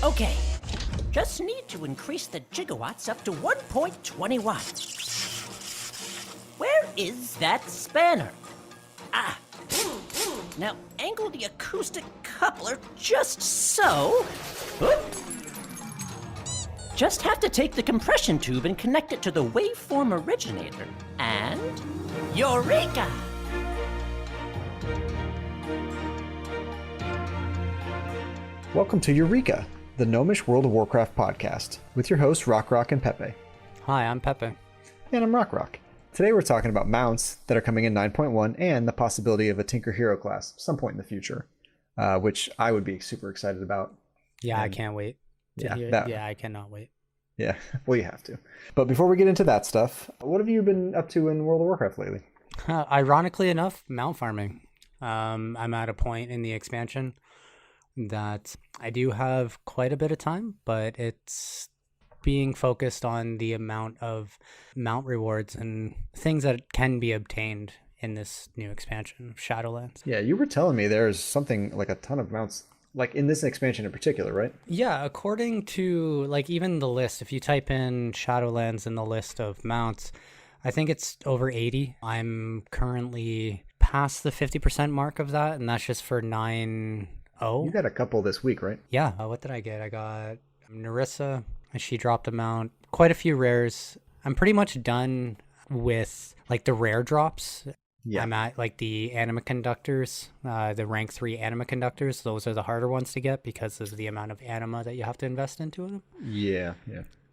Okay, just need to increase the gigawatts up to 1.21. Where is that spanner? Ah. Now angle the acoustic coupler just so. Oop. Just have to take the compression tube and connect it to the waveform originator. And Eureka! Welcome to Eureka, the Gnomish World of Warcraft podcast, with your hosts Rock and Pepe. Hi, I'm Pepe. And I'm Rock. Today we're talking about mounts that are coming in 9.1 and the possibility of a Tinker Hero class some point in the future, which I would be super excited about. Yeah, I can't wait. I cannot wait. Yeah, well, you have to. But before we get into that stuff, what have you been up to in World of Warcraft lately? Ironically enough, mount farming. I'm at a point in the expansion that I do have quite a bit of time, but it's being focused on the amount of mount rewards and things that can be obtained in this new expansion of Shadowlands. Yeah, you were telling me there's something like a ton of mounts, like in this expansion in particular, right? Yeah, according to like even the list, if you type in Shadowlands in the list of mounts, I think it's over 80. I'm currently past the 50% mark of that, and that's just for 9.0. You got a couple this week, right? Yeah, what did I get? I got Narissa. She dropped a mount, quite a few rares. I'm pretty much done with like the rare drops. Yeah. I'm at like the anima conductors, the rank 3 anima conductors. Those are the harder ones to get because of the amount of anima that you have to invest into them. Yeah.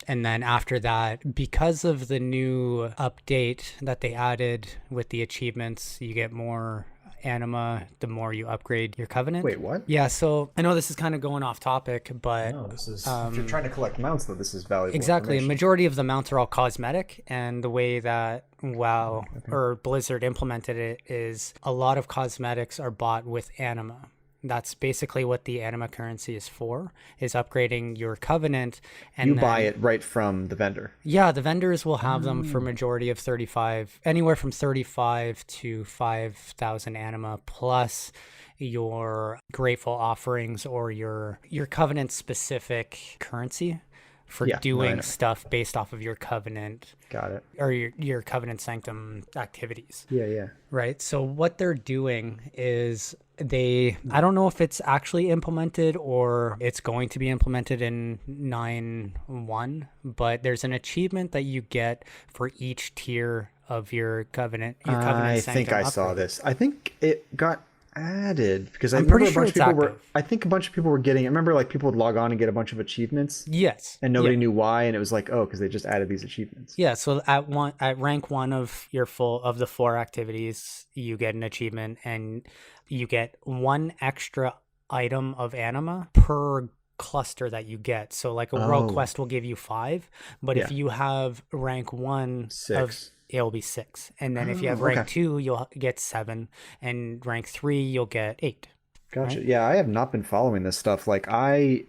And then after that, because of the new update that they added with the achievements, you get more anima the more you upgrade your covenant. Wait, what? Yeah, so I know this is kind of going off topic, but no, this is if you're trying to collect mounts, though, this is valuable. Exactly. A majority of the mounts are all cosmetic, and the way that or Blizzard implemented it is a lot of cosmetics are bought with anima. That's basically what the anima currency is for, is upgrading your covenant. And you buy it right from the vendor. Yeah, the vendors will have them for majority of 35, anywhere from 35 to 5,000 anima, plus your grateful offerings or your covenant specific currency for doing stuff based off of your covenant. Got it. Or your covenant sanctum activities. Yeah. Right. So what they're doing is I don't know if it's actually implemented or it's going to be implemented in 9.1, but there's an achievement that you get for each tier of your covenant. I think I saw this. I think it got added because I'm pretty sure it's active. I think a bunch of people were getting. I remember like people would log on and get a bunch of achievements. Yes, and nobody knew why, and it was like, oh, because they just added these achievements. Yeah, so at rank 1 of the 4 activities, you get an achievement, and you get 1 extra item of anima per cluster that you get. So like a world quest will give you 5, but if you have rank 1 6. It'll be 6. And then if you have rank 2, you'll get 7. And rank 3, you'll get 8. Gotcha. Right? Yeah, I have not been following this stuff. Like, I've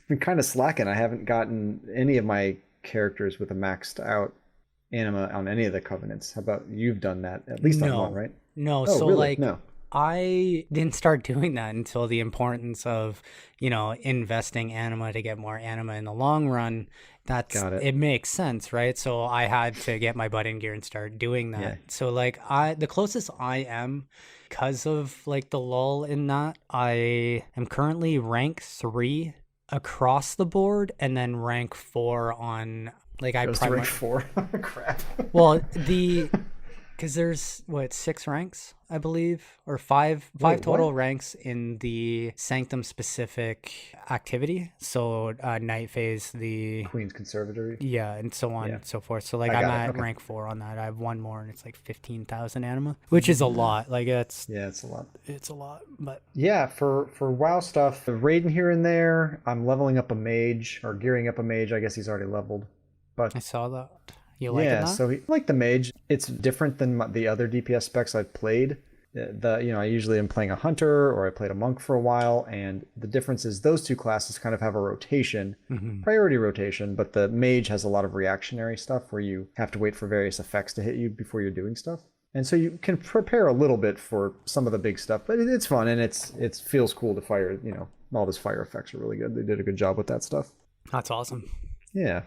been kind of slacking. I haven't gotten any of my characters with a maxed out anima on any of the covenants. How about you've done that? At least on one, right? No. Oh, so really? like, no. I didn't start doing that until the importance of, investing anima to get more anima in the long run. It makes sense, right? So I had to get my butt in gear and start doing that. Yeah. So like the closest I am, because of like the lull in that, I am currently rank 3 across the board, and then rank 4 on like rank 4. Crap. Well, because there's 6 ranks, I believe, or five total ranks in the sanctum specific activity. So night phase, the Queen's Conservatory, and so on and so forth. So like I'm at rank 4 on that. I have 1 more, and it's like 15,000 anima, which is a lot. Like it's a lot. It's a lot, but yeah, for WoW stuff, the raiding here and there. I'm leveling up a mage or gearing up a mage. I guess he's already leveled, but I saw that. You like that? So like the mage, it's different than the other DPS specs I've played. I usually am playing a hunter or I played a monk for a while, and the difference is those two classes kind of have a rotation, priority rotation, but the mage has a lot of reactionary stuff where you have to wait for various effects to hit you before you're doing stuff. And so you can prepare a little bit for some of the big stuff, but it's fun and it feels cool to fire. All those fire effects are really good. They did a good job with that stuff. That's awesome. Yeah.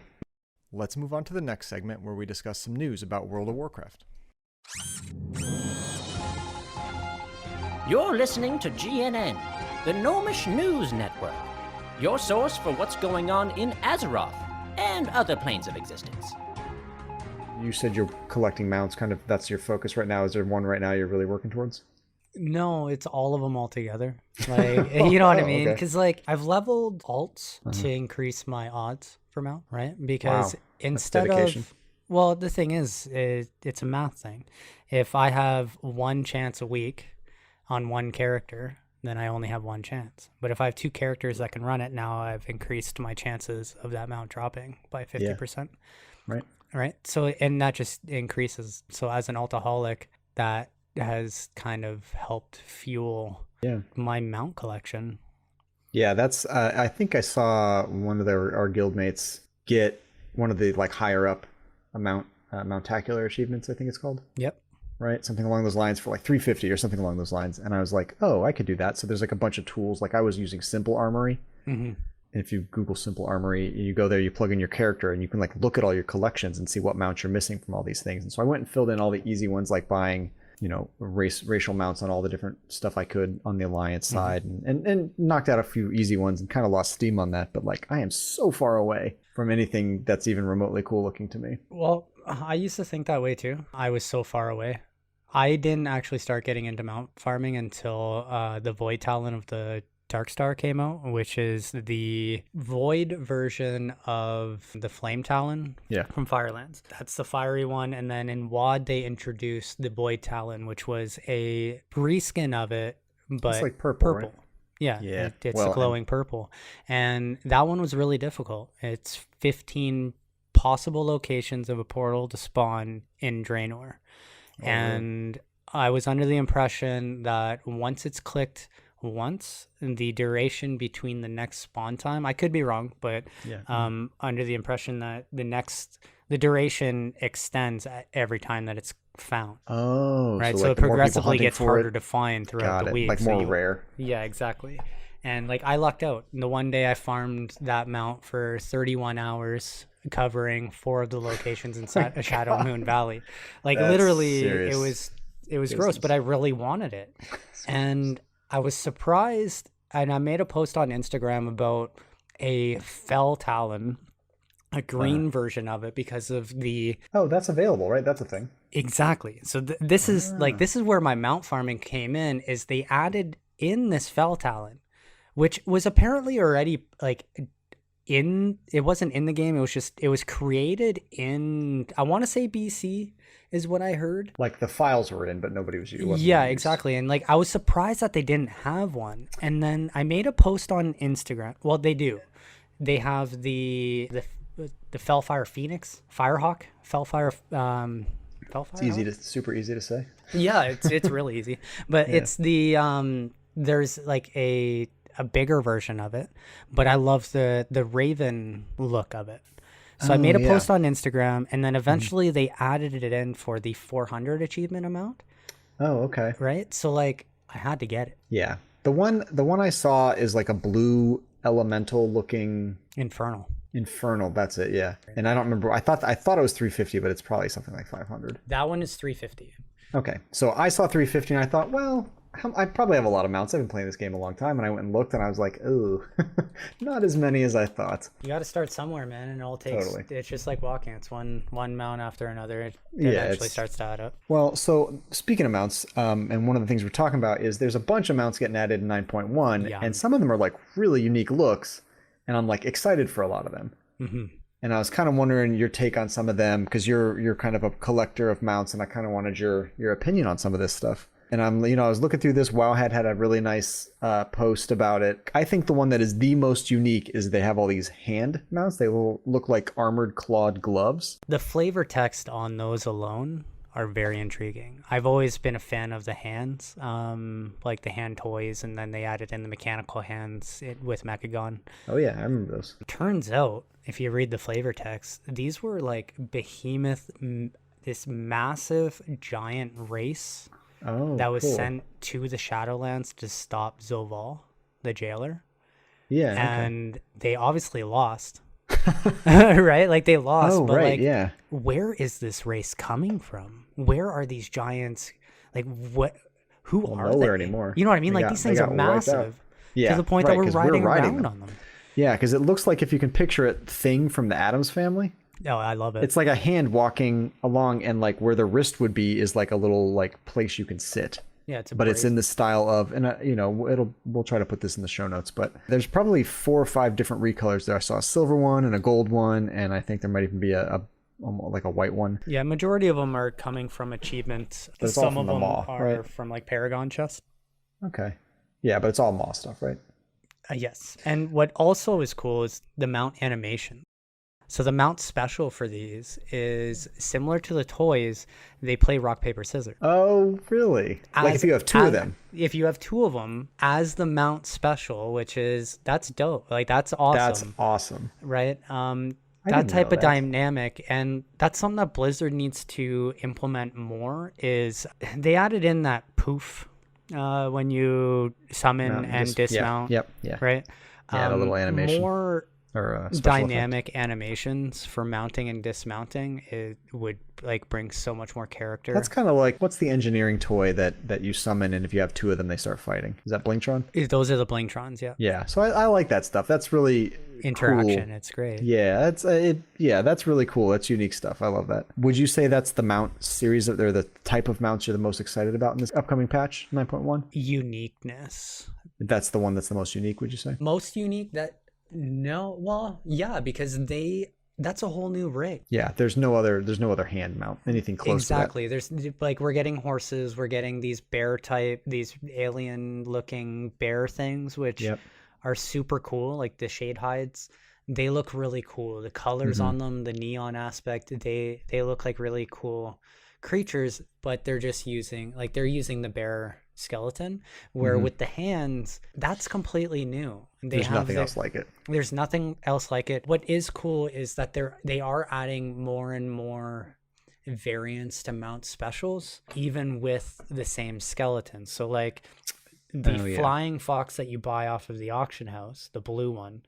Let's move on to the next segment where we discuss some news about World of Warcraft. You're listening to GNN, the Gnomish News Network, your source for what's going on in Azeroth and other planes of existence. You said you're collecting mounts, kind of that's your focus right now. Is there one right now you're really working towards? No, it's all of them all together. Like, you know what I mean? Okay. Because like I've leveled alts to increase my odds for mount, right? Because instead of, well, the thing is, it's a math thing. If I have one chance a week on one character, then I only have one chance. But if I have two characters that can run it, now I've increased my chances of that mount dropping by 50%. Yeah. Right. So, and that just increases. So as an altaholic, that has kind of helped fuel my mount collection. Yeah, that's I think I saw one of our guildmates get one of the like higher up Mountacular achievements, I think it's called. Yep. Right, something along those lines for like 350 or something along those lines. And I was like, oh, I could do that. So there's like a bunch of tools. Like I was using Simple Armory. Mm-hmm. And if you Google Simple Armory, you go there, you plug in your character, and you can like look at all your collections and see what mounts you're missing from all these things. And so I went and filled in all the easy ones, like buying, racial mounts on all the different stuff I could on the Alliance side, and knocked out a few easy ones and kind of lost steam on that. But like, I am so far away from anything that's even remotely cool looking to me. Well, I used to think that way too. I was so far away. I didn't actually start getting into mount farming until the Void Talon of the Darkstar came out, which is the Void version of the Flame Talon from Firelands. That's the fiery one. And then in WoD, they introduced the Void Talon, which was a reskin of it, but it's like purple. Right? Yeah, it's a glowing purple. And that one was really difficult. It's 15 possible locations of a portal to spawn in Draenor. And I was under the impression that once it's clicked once, the duration between the next spawn time, I could be wrong, but under the impression that the duration extends every time that it's found. Oh, right. So it like progressively gets harder to find throughout the week. Like more rare. Yeah, exactly. And like I lucked out. The one day I farmed that mount for 31 hours, covering 4 of the locations in Shadow Moon Valley. Like that's literally serious. It was gross, but I really wanted it. And I was surprised, and I made a post on Instagram about a Fell Talon, a green version of it, because of the... Oh, that's available, right? That's a thing. Exactly. So this is where my mount farming came in, is they added in this Fell Talon, which was apparently already like it wasn't in the game. It was created in, I want to say BC is what I heard. Like the files were in, but nobody was using. Yeah, exactly. And like I was surprised that they didn't have one. And then I made a post on Instagram. Well, they do. They have the Fellfire Phoenix, Firehawk, Fellfire. Fellfire. It's super easy to say. Yeah, it's really easy. But it's the there's like a bigger version of it, but I love the Raven look of it. So I made a post on Instagram, and then eventually they added it in for the 400 achievement amount. Oh, okay. Right? So like I had to get it. Yeah. The one I saw is like a blue elemental looking Infernal, that's it, yeah. And I don't remember. I thought it was 350, but it's probably something like 500. That one is 350. Okay. So I saw 350 and I thought, well, I probably have a lot of mounts. I've been playing this game a long time, and I went and looked, and I was like, "Ooh, not as many as I thought." You got to start somewhere, man, and it all takes. Totally. It's just like walking. It's one mount after another. It eventually starts to add up. Well, so speaking of mounts, and one of the things we're talking about is there's a bunch of mounts getting added in 9.1, and some of them are like really unique looks, and I'm like excited for a lot of them. Mm-hmm. And I was kind of wondering your take on some of them, because you're kind of a collector of mounts, and I kind of wanted your opinion on some of this stuff. And I was looking through this. Wowhead had a really nice post about it. I think the one that is the most unique is they have all these hand mounts. They will look like armored clawed gloves. The flavor text on those alone are very intriguing. I've always been a fan of the hands, like the hand toys, and then they added in the mechanical hands with Mechagon. Oh yeah, I remember those. Turns out, if you read the flavor text, these were like behemoth this massive giant race Oh, that was cool. sent to the Shadowlands to stop Zoval, the jailer. Yeah. And they obviously lost. Right? Like they lost. Oh, but right. like, Yeah. where is this race coming from? Where are these giants? Like what? Who are nowhere they anymore. You know what I mean? They Like these things are got wiped out. massive. Yeah. To the point right, that we're 'cause riding riding around them. on them. Yeah, because it looks like, if you can picture it, Thing from the Addams Family. Oh, I love it. It's like a hand walking along, and like where the wrist would be is like a little like place you can sit. Yeah, it's a But it's in brazen. the style of, and we'll try to put this in the show notes, but there's probably 4 or 5 different recolors there. I saw a silver one and a gold one, and I think there might even be a like a white one. Yeah, majority of them are coming from achievements. But it's all Some from of the them maw, are right? from like Paragon chests. Okay. Yeah, but it's all Maw stuff, right? Yes. And what also is cool is the mount animation. So the mount special for these is similar to the toys. They play rock, paper, scissors. Oh, really? Like if you have 2 of them. If you have 2 of them as the mount special, that's dope. Like that's awesome. That's awesome. Right? didn't That type know of that. dynamic, and that's something that Blizzard needs to implement more, is they added in that poof when you summon and dismount. Yep. Yeah. Right? Yeah, the little animation. More Or special dynamic animations for mounting and dismounting, it would like bring so much more character. That's kind of like, what's the engineering toy that you summon, and if you have 2 of them, they start fighting? Is that Blingtron? Those are the Blingtrons. Yeah. Yeah. So I like that stuff. That's really Interaction. cool. It's great. Yeah, that's that's really cool. That's unique stuff. I love that. Would you say that's the mount series, that they're the type of mounts you're the most excited about in this upcoming patch 9.1? Uniqueness. That's the one that's the most unique, would you say? Most unique because that's a whole new rig. Yeah, there's no other hand mount, anything close Exactly. There's like, we're getting horses, we're getting these these alien looking bear things, which Yep. are super cool. Like the shade hides, they look really cool. The colors on them, the neon aspect, they look like really cool creatures, but they're using the bear skeleton, where with the hands, that's completely new. There's nothing else like it. There's nothing else like it. What is cool is that they are adding more and more variants to mount specials, even with the same skeleton. So like the flying fox that you buy off of the auction house, the blue one,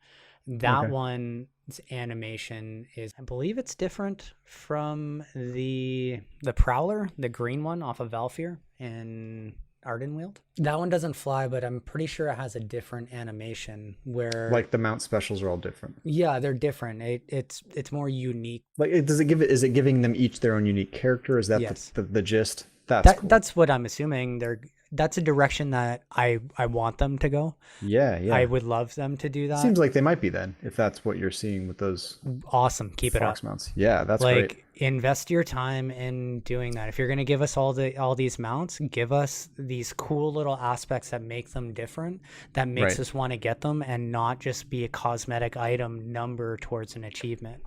that one's animation is, I believe it's different from the prowler, the green one off of Valfir in Ardenweald. That one doesn't fly, but I'm pretty sure it has a different animation where, Like the mount specials are all different. yeah, they're different. It's more unique. Like, is it giving them each their own unique character? Is that Yes. the gist? That's cool. That's what I'm assuming. That's a direction that I want them to go. Yeah. I would love them to do that. Seems like they might be then, if that's what you're seeing with those Awesome. Keep it up. fox mounts. Yeah, that's Like, great. invest your time in doing that. If you're going to give us all these mounts, give us these cool little aspects that make them different, that makes Right. us want to get them, and not just be a cosmetic item number towards an achievement.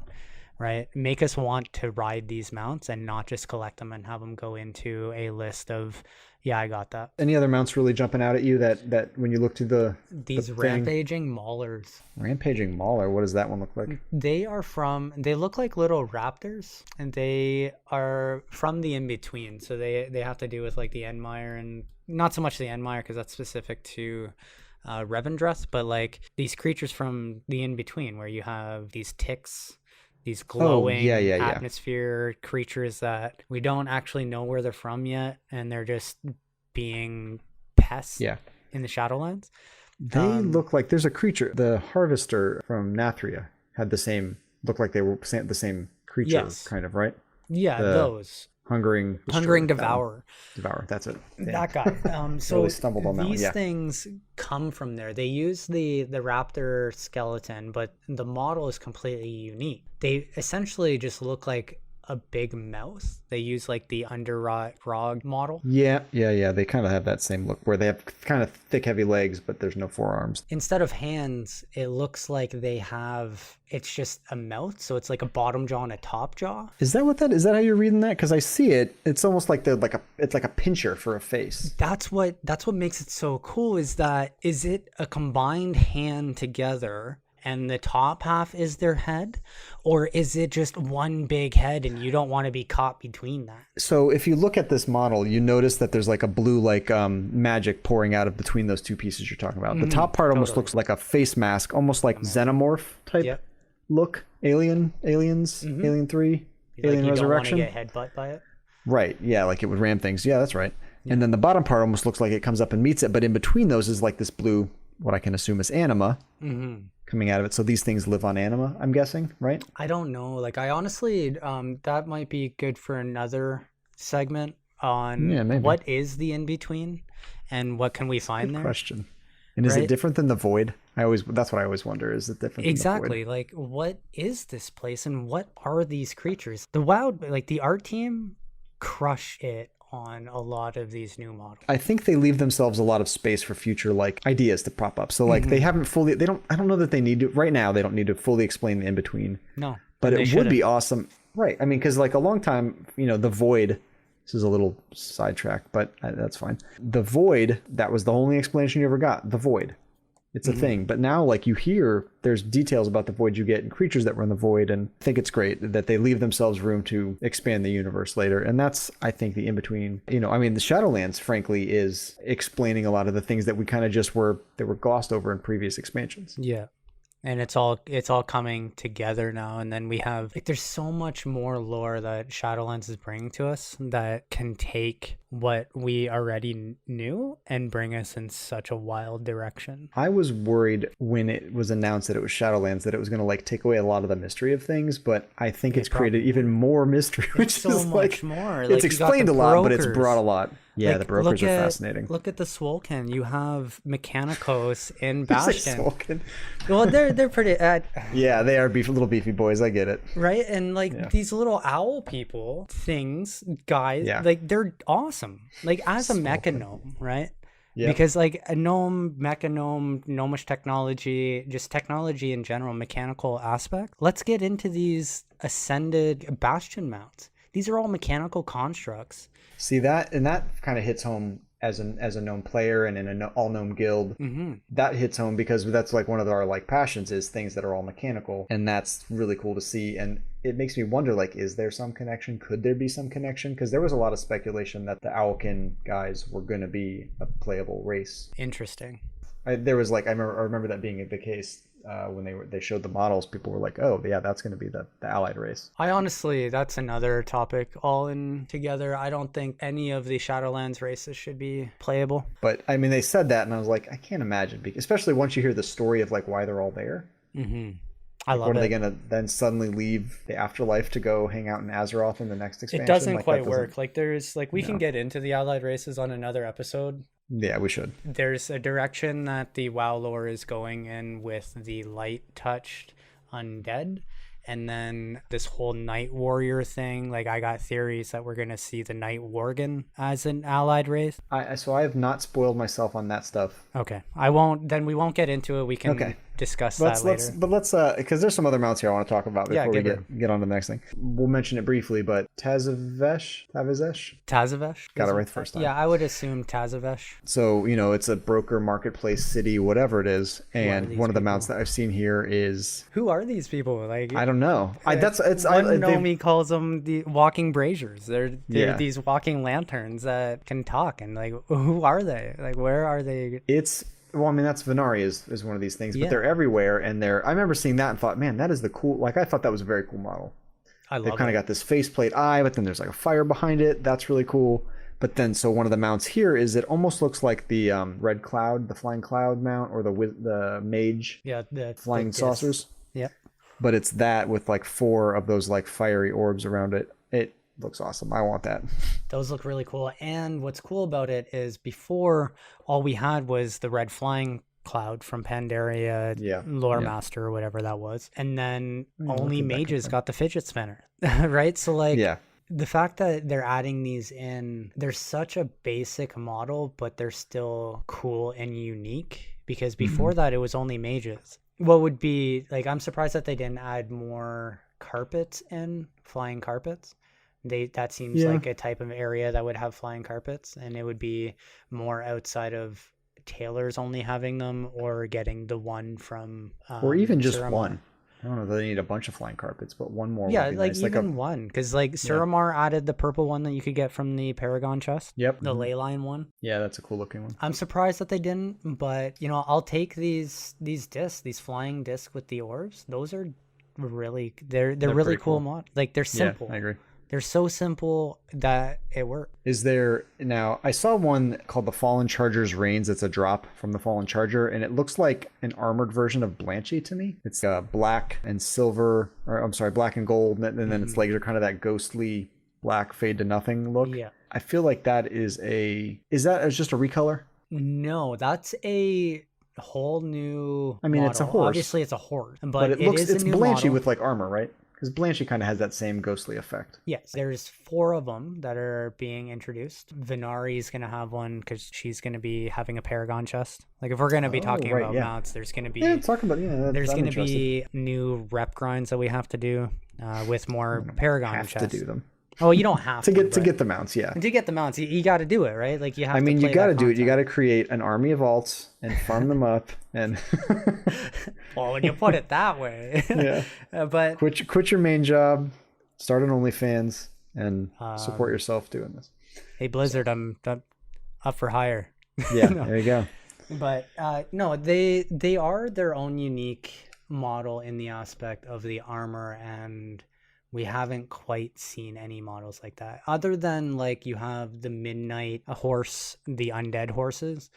Right? Make us want to ride these mounts and not just collect them and have them go into a list of, yeah, I got that. Any other mounts really jumping out at you that when you look to These thing? rampaging maulers. Rampaging Mauler, what does that one look like? They look like little raptors, and they are from the in-between. So they have to do with like the Endmire, and not so much the Endmire because that's specific to Revendreth, but like these creatures from the in-between, where you have these ticks, these glowing atmosphere creatures that we don't actually know where they're from yet, and they're just being pests in the Shadowlands. They look like, there's a creature, the Harvester from Nathria had looked like they were the same creature, kind of, right? Yeah, those. Hungering Devourer. Devourer, that's it. That guy. So Really stumbled on that one, these yeah. things come from there. They use the raptor skeleton, but the model is completely unique. They essentially just look like a big mouth. They use like the underwrought frog model. Yeah. They kind of have that same look where they have kind of thick, heavy legs, but there's no forearms. Instead of hands, it looks like it's just a mouth. So it's like a bottom jaw and a top jaw. Is that how you're reading that? Because I see it. It's almost like it's like a pincher for a face. That's what makes it so cool, is it a combined hand together, and the top half is their head? Or is it just one big head and you don't want to be caught between that? So if you look at this model, you notice that there's like a blue magic pouring out of between those two pieces you're talking about. The top part almost looks like a face mask, almost like xenomorph type look. Aliens, Alien 3, Alien Resurrection. You don't want to get headbutt by it? Right, yeah, like it would ram things. Yeah, that's right. And then the bottom part almost looks like it comes up and meets it, but in between those is like this blue, what I can assume is anima coming out of it. So these things live on anima, I'm guessing, right? I don't know. Like, I honestly, that might be good for another segment on what is the in-between and what can we find there. Question. And is it different than the void? That's what I always wonder. Is it different exactly than the void? Like, what is this place and what are these creatures? The WoW, like the art team crush it on a lot of these new models. I think they leave themselves a lot of space for future like ideas to pop up. So like they haven't fully, I don't know that they need to right now. They don't need to fully explain the in-between. No, but it would be awesome. Right. I mean, cause like a long time, the void, this is a little sidetrack, but that's fine. The void, that was the only explanation you ever got. The void. It's a thing. But now, like, you hear there's details about the void you get and creatures that run the void. And I think it's great that they leave themselves room to expand the universe later. And that's, I think, the in-between. The Shadowlands, frankly, is explaining a lot of the things that we kind of they were glossed over in previous expansions. Yeah. And it's all coming together now. And then we have, like, there's so much more lore that Shadowlands is bringing to us that can take what we already knew and bring us in such a wild direction. I was worried when it was announced that it was Shadowlands that it was going to like take away a lot of the mystery of things, but I think it's created even more mystery, which so is much more. It's explained a lot, but it's brought a lot. Yeah, like, the brokers are fascinating. Look at the Swolken. You have Mechanicos in Bastion. Swolken. Well, they're pretty. Yeah, they are little beefy boys. I get it. Right, and these little owl people, guys, like they're awesome. Like as a mecha gnome, right? Yeah. Because like a gnome, mecha gnome, gnomish technology, just technology in general, mechanical aspect. Let's get into these ascended Bastion mounts. These are all mechanical constructs. See that, and that kind of hits home as a gnome player and in an all gnome guild. That hits home because that's like one of our like passions is things that are all mechanical, and that's really cool to see. And it makes me wonder, like, is there some connection? Could there be some connection? Because there was a lot of speculation that the Owlkin guys were going to be a playable race. Interesting. There was like I remember that being the case. When they showed the models, people were like, oh yeah, that's going to be the allied race. I honestly, that's another topic all in together. I don't think any of the Shadowlands races should be playable. But I mean, they said that and I was like, I can't imagine, especially once you hear the story of like why they're all there. I love it. What are they going to then suddenly leave the afterlife to go hang out in Azeroth in the next expansion? It doesn't quite work. Like there's like we can get into the allied races on another episode. Yeah, we should. There's a direction that the WoW lore is going in with the light-touched undead. And then this whole Night Warrior thing, like I got theories that we're going to see the Night Worgen as an allied race. So I have not spoiled myself on that stuff. Okay. I won't, then we won't get into it. We can discuss that later. Let's because there's some other mounts here I want to talk about before we get on to the next thing. We'll mention it briefly, but Tazavesh? Got it right the first time. Yeah, I would assume Tazavesh. So, it's a broker, marketplace, city, whatever it is. And one of the mounts that I've seen here is... Who are these people? Like I don't know. Nomi calls them the Walking Braziers. They're these walking lanterns that can talk. And like, who are they? Like, where are they? Well, I mean, that's Venari is one of these things, but they're everywhere. And I remember seeing that and thought, man, that is the cool, like, I thought that was a very cool model. They've kind of got this faceplate eye, but then there's like a fire behind it. That's really cool. But then, so one of the mounts here is it almost looks like the Red Cloud, the Flying Cloud mount, or the Mage Flying Saucers. Yeah. But it's that with like 4 of those like fiery orbs around it. It looks awesome. I want that. Those look really cool. And what's cool about it is before all we had was the red flying cloud from Pandaria, Lore Master or whatever that was. And then only mages got the fidget spinner, right? So like the fact that they're adding these in, they're such a basic model, but they're still cool and unique because before that it was only mages. What would be like, I'm surprised that they didn't add more carpets in, flying carpets. That seems like a type of area that would have flying carpets, and it would be more outside of tailors only having them or getting the one from or even just Suramar. one. I don't know if they need a bunch of flying carpets, but one more Yeah, would be like nice. even one, because like Suramar added the purple one that you could get from the Paragon chest. Yep. The ley line one. Yeah, that's a cool looking one. I'm surprised that they didn't, but you know, I'll take these discs, these flying discs with the orbs. Those are really they're really cool mod. Like they're simple. Yeah, I agree. They're so simple that it works. Is there now? I saw one called the Fallen Charger's Reigns. It's a drop from the Fallen Charger, and it looks like an armored version of Blanchy to me. It's black and silver, or I'm sorry, black and gold, and then its legs are kind of that ghostly black fade to nothing look. Yeah. I feel like that is just a recolor? No, that's a whole new. I mean, model. it's a horse. Obviously, it's a horse, but it's a new Blanchy model. with like armor, right? Because Blanchy kind of has that same ghostly effect. Yes, there's 4 of them that are being introduced. Venari's going to have one because she's going to be having a Paragon chest. Like if we're going to be talking about mounts, there's going to be there's going to be new rep grinds that we have to do with more Paragon chests. To do them. Oh, you don't have to get the mounts, yeah. To get the mounts, you got to do it, right? Like you have. I mean, to you got to do it. You got to create an army of alts and farm them up, and. Well, when you put it that way. Yeah. But quit your main job, start an OnlyFans, and support yourself doing this. Hey Blizzard, I'm up for hire. Yeah, there you go. But no, they are their own unique model in the aspect of the armor, and we haven't quite seen any models like that other than like you have the Midnight horse, the undead horses.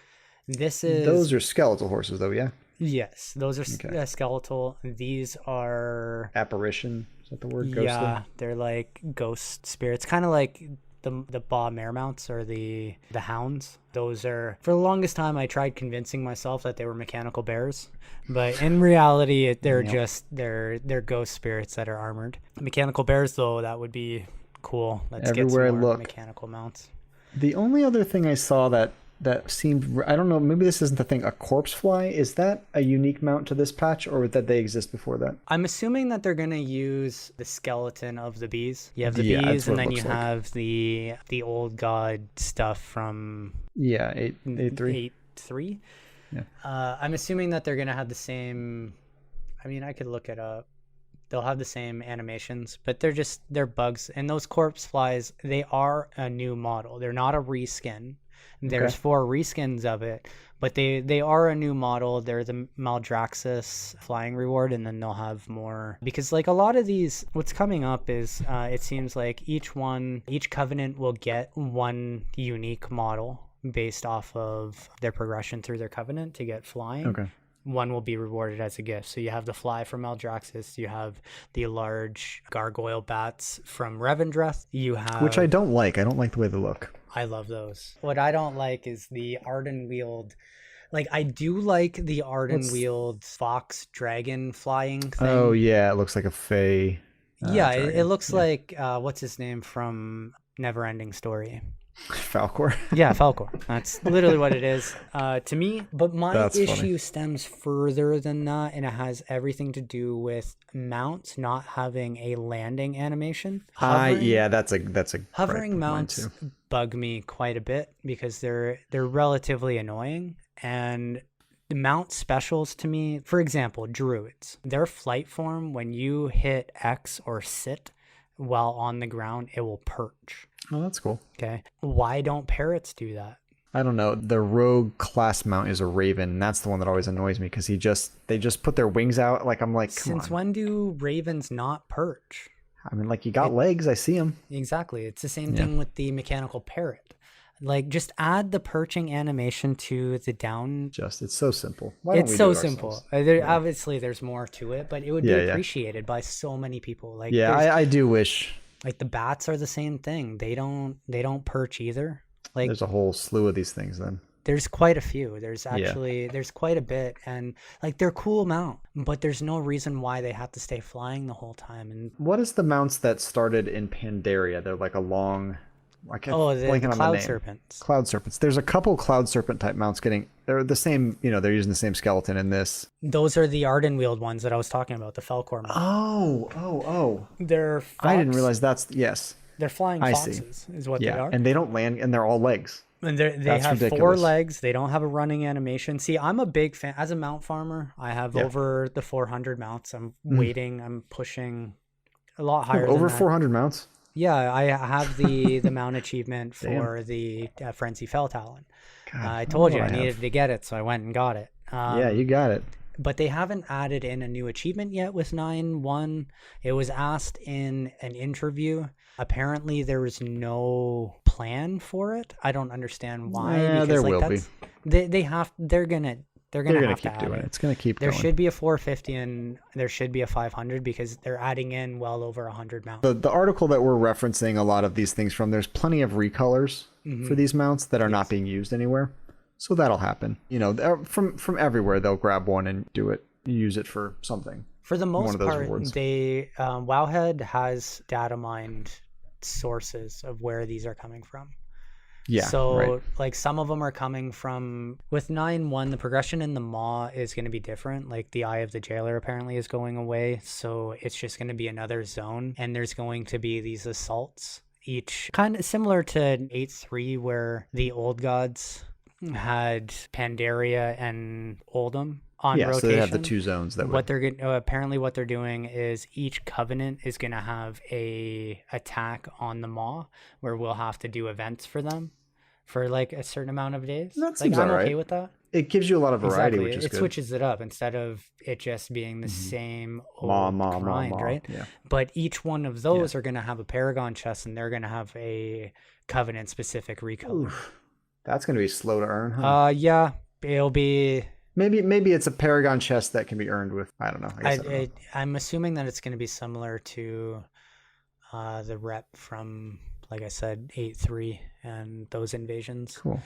Those are skeletal horses though, yeah. Yes, those are skeletal. These are apparition. Is that the word? Ghostly? Yeah, they're like ghost spirits, kind of like the Ba mare mounts or the hounds. Those are, for the longest time I tried convincing myself that they were mechanical bears, but in reality they're just they're ghost spirits that are armored. Mechanical bears though, that would be cool. Let's Everywhere get some more I look, mechanical mounts. The only other thing I saw that seemed, I don't know, maybe this isn't the thing, a corpse fly, is that a unique mount to this patch, or that they exist before that? I'm assuming that they're going to use the skeleton of the bees. You have the bees, and then you have the old god stuff from 8.3. Yeah. I'm assuming that they're going to have the same, I mean, I could look it up. They'll have the same animations, but they're bugs. And those corpse flies, they are a new model. They're not a reskin. There's 4 reskins of it, but they are a new model. They're the Maldraxis flying reward, and then they'll have more. Because like a lot of these, what's coming up is it seems like each covenant will get one unique model based off of their progression through their covenant to get flying. Okay. One will be rewarded as a gift. So you have the fly from Maldraxis, you have the large gargoyle bats from Revendreth, you have... Which I don't like. I don't like the way they look. I love those. What I don't like is the Ardenweald. Like, I do like the Ardenweald fox dragon flying thing. Oh, yeah. It looks like a fey. It looks like, what's his name from Neverending Story? Falcor. Yeah, Falcor. That's literally what it is to me. But my issue stems further than that, and it has everything to do with mounts not having a landing animation. That's a hovering mounts bug me quite a bit because they're relatively annoying. And the mount specials to me, for example, druids, their flight form, when you hit X or sit while on the ground, it will perch. Oh, that's cool. Okay. Why don't parrots do that? I don't know. The rogue class mount is a raven. And that's the one that always annoys me because they just put their wings out. Like, I'm like, come on. Since when do ravens not perch? I mean, like, you got legs. I see them. Exactly. It's the same thing with the mechanical parrot. Like, just add the perching animation to the down. It's so simple. It's so simple. Obviously, there's more to it, but it would be appreciated by so many people. Like, I do wish. Like the bats are the same thing. They don't perch either. Like there's a whole slew of these things then. There's quite a few. There's quite a bit, and like they're cool mount, but there's no reason why they have to stay flying the whole time. And what is the mounts that started in Pandaria? They're like a long. The cloud serpents. Cloud serpents. There's a couple cloud serpent type mounts they're the same, they're using the same skeleton in this. Those are the Ardenweald ones that I was talking about, the Falcor mount. Oh. They're I didn't realize yes. They're flying foxes is what they are. And they don't land, and they're all legs. And they That's have ridiculous. 4 legs. They don't have a running animation. See, I'm a big fan. As a mount farmer, I have over the 400 mounts. I'm waiting. I'm pushing a lot higher than Over that. 400 mounts? Yeah, I have the mount achievement for the Frenzy Fell Talon. I told you I needed to get it, so I went and got it. Yeah, you got it. But they haven't added in a new achievement yet with 9.1. It was asked in an interview. Apparently, there was no plan for it. I don't understand why. Yeah, there will be. They're gonna have keep to doing add it. It's gonna keep There going. should be a 450 and there should be a 500 because they're adding in well over 100 mounts. The article that we're referencing a lot of these things from, there's plenty of recolors for these mounts that are not being used anywhere. So that'll happen. You know, from everywhere they'll grab one and do it, use it for something. For the most part, rewards. they Wowhead has data mined sources of where these are coming from. Yeah. So right. like some of them are coming from with 9.1, the progression in the Maw is going to be different. Like the Eye of the Jailer apparently is going away. So it's just going to be another zone. And there's going to be these assaults, each kind of similar to 8.3 where the old gods had Pandaria and Oldham on rotation. So they have the 2 zones that apparently what they're doing is each covenant is going to have a attack on the Maw where we'll have to do events for them for like a certain amount of days. That seems I'm alright. okay with that. It gives you a lot of variety, Exactly. which is it good. switches it up instead of it just being the same old grind, Maw. right? Yeah. But each one of those are going to have a Paragon chest and they're going to have a covenant specific recolor. Oof. That's going to be slow to earn, huh? Yeah, it'll be. Maybe it's a Paragon chest that can be earned with, I don't know. I don't know. I'm assuming that it's going to be similar to the rep from, like I said, 8.3 and those invasions. Cool.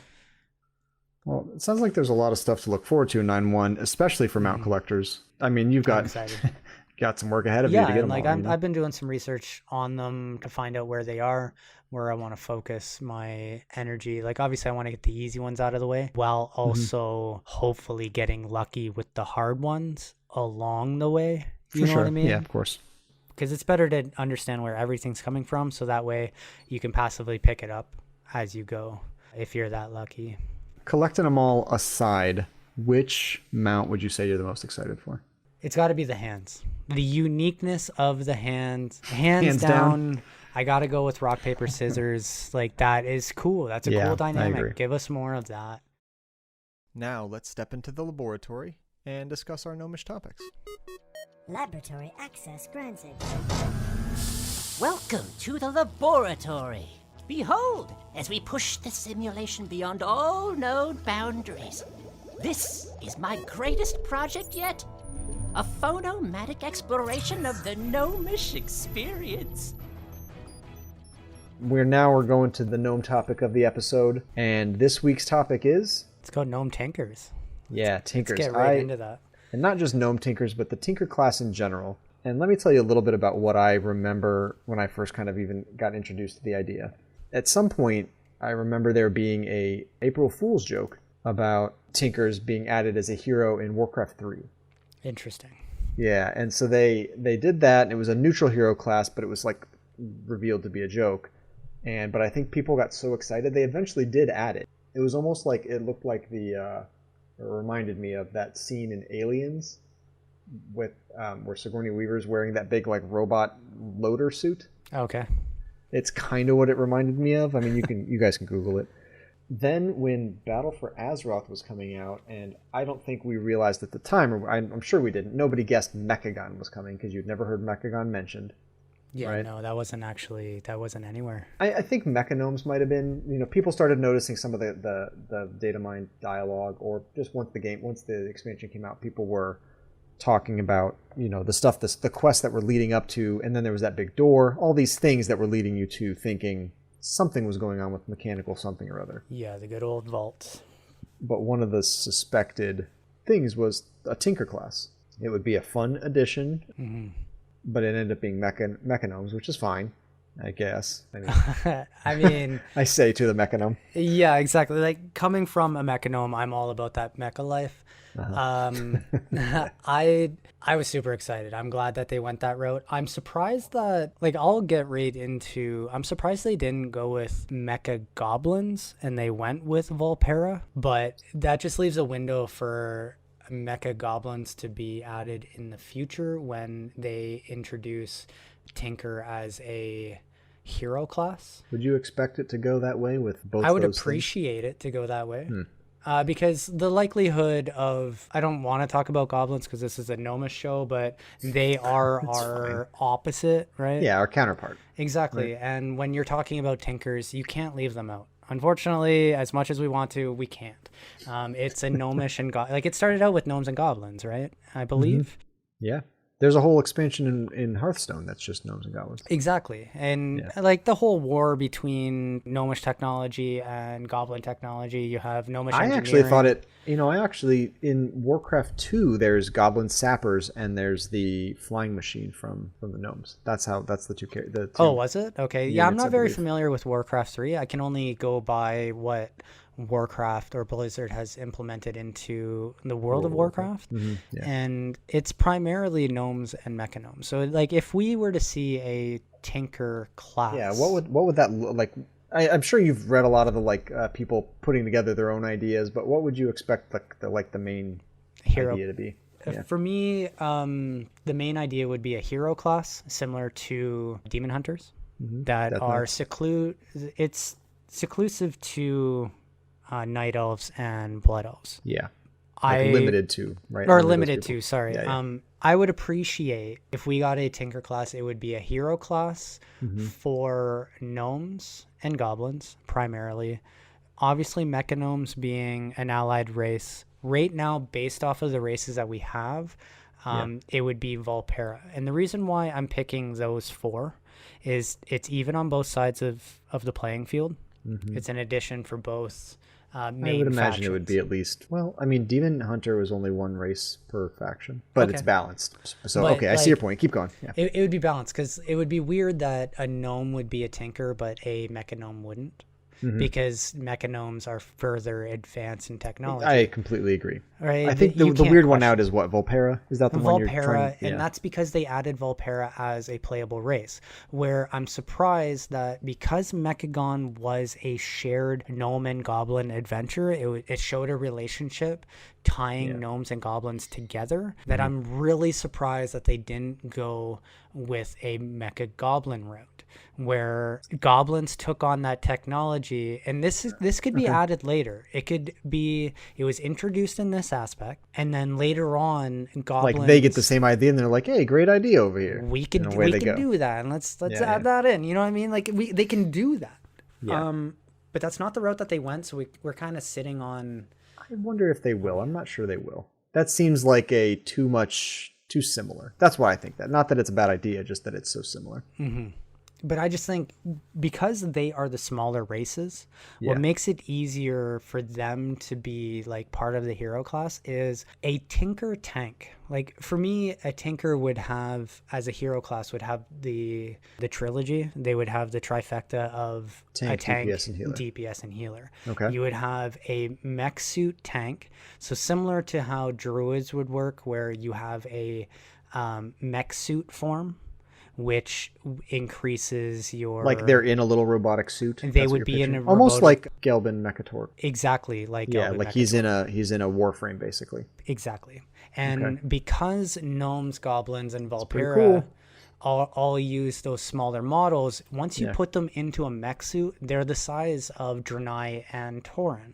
Well, it sounds like there's a lot of stuff to look forward to in 9.1, especially for mount collectors. I mean, you've got some work ahead of you to get them like all, I've been doing some research on them to find out where they are, where I want to focus my energy. Like obviously I want to get the easy ones out of the way while also hopefully getting lucky with the hard ones along the way. You know what I mean? Yeah, of course. Because it's better to understand where everything's coming from so that way you can passively pick it up as you go if you're that lucky. Collecting them all aside, which mount would you say you're the most excited for? It's got to be the hands. The uniqueness of the hands. Hands down. I got to go with rock, paper, scissors. Like, that is cool. That's a cool dynamic. I agree. Give us more of that. Now, let's step into the laboratory and discuss our gnomish topics. Laboratory access granted. Welcome to the laboratory. Behold, as we push the simulation beyond all known boundaries. This is my greatest project yet. A phonomatic exploration of the Gnomish experience. We're going to the gnome topic of the episode, and this week's topic is... Let's go gnome tinkers. Yeah, tinkers. Let's get right into that. And not just gnome tinkers, but the tinker class in general. And let me tell you a little bit about what I remember when I first kind of even got introduced to the idea. At some point, I remember there being a April Fool's joke about tinkers being added as a hero in Warcraft 3. Interesting. Yeah, and so they did that, and it was a neutral hero class, but it was like revealed to be a joke. But I think people got so excited they eventually did add it. It was almost like it looked like it reminded me of that scene in Aliens with where Sigourney Weaver's wearing that big like robot loader suit. Okay. It's kind of what it reminded me of. I mean, you guys can Google it. Then when Battle for Azeroth was coming out, and I don't think we realized at the time, or I'm sure we didn't, nobody guessed Mechagon was coming because you'd never heard Mechagon mentioned. Yeah, right? No, that wasn't anywhere. I think Mechanomes might have been, people started noticing some of the data mine dialogue, or just once the expansion came out, people were talking about, the stuff, the quests that were leading up to, and then there was that big door, all these things that were leading you to thinking something was going on with mechanical something or other. Yeah, the good old vault. But one of the suspected things was a Tinker class. It would be a fun addition, but it ended up being Mechanomes, which is fine. I guess. I mean, I say to the Mechanome. yeah, exactly. Like coming from a Mechanome, I'm all about that mecha life. I was super excited. I'm glad that they went that route. I'm surprised that, like, I'll get right into, I'm surprised they didn't go with mecha goblins and they went with Volpera, but that just leaves a window for mecha goblins to be added in the future when they introduce Tinker as a hero class. Would you expect it to go that way with both? I would those appreciate it to go that way. Because the likelihood of, I don't want to talk about goblins because this is a Gnomish show, but they are our opposite, right? Yeah, our counterpart. Exactly. Right. And when you're talking about Tinkers, you can't leave them out. Unfortunately, as much as we want to, we can't. It's a Gnomish and like it started out with gnomes and goblins, right? I believe. Yeah. There's a whole expansion in Hearthstone that's just gnomes and goblins. Exactly. And like the whole war between gnomish technology and goblin technology, you have gnomish engineering. I actually thought it, in Warcraft 2, there's goblin sappers and there's the flying machine from the gnomes. That's the two characters. Oh, was it? Okay. Yeah, I'm not very familiar with Warcraft 3. I can only go by what Warcraft or Blizzard has implemented into the world of Warcraft. And it's primarily gnomes and mechagnomes. So like if we were to see a Tinker class, what would that look like? I'm sure you've read a lot of the people putting together their own ideas, but what would you expect the main hero idea to be? For me, the main idea would be a hero class similar to demon hunters that are it's seclusive to night elves and blood elves. Yeah. Limited to, right? Or limited to, sorry. Yeah. I would appreciate if we got a Tinker class, it would be a hero class for gnomes and goblins primarily. Obviously, mechagnomes being an allied race. Right now, based off of the races that we have, it would be Volpera. And the reason why I'm picking those four is it's even on both sides of the playing field. It's an addition for both main I would imagine factions. It would be at least, Demon Hunter was only one race per faction, but it's balanced. So, I see your point. Keep going. Yeah. It would be balanced because it would be weird that a gnome would be a Tinker, but a mechagnome wouldn't. Because mechagnomes are further advanced in technology. I completely agree. Right? I think the weird one out is what? Volpera? Is that the one you're trying? And that's because they added Volpera as a playable race, where I'm surprised that because Mechagon was a shared gnome and goblin adventure, it showed a relationship tying gnomes and goblins together, that I'm really surprised that they didn't go with a mecha goblin route, where goblins took on that technology. And this could be added later. It was introduced in this aspect, and then later on goblins, like they get the same idea and they're like, hey, great idea over here. We could do that, and let's add that in. You know what I mean? Like they can do that. But that's not the route that they went, so we're kind of sitting on. I wonder if they will. I'm not sure they will. That seems like too similar. That's why I think that. Not that it's a bad idea, just that it's so similar. But I just think because they are the smaller races, what makes it easier for them to be like part of the hero class is a Tinker tank. Like for me, a Tinker would have, as a hero class, would have the trilogy. They would have the trifecta of a tank, DPS, and healer. Okay. You would have a mech suit tank. So similar to how druids would work, where you have a mech suit form, which increases your, like they're in a little robotic suit. They would be in a almost like Gelbin Mechator. Exactly, like Gelbin like Mechator. he's in a warframe basically. Exactly, and because gnomes, goblins, and Volpera all use those smaller models, once you put them into a mech suit, they're the size of Draenei and Tauren.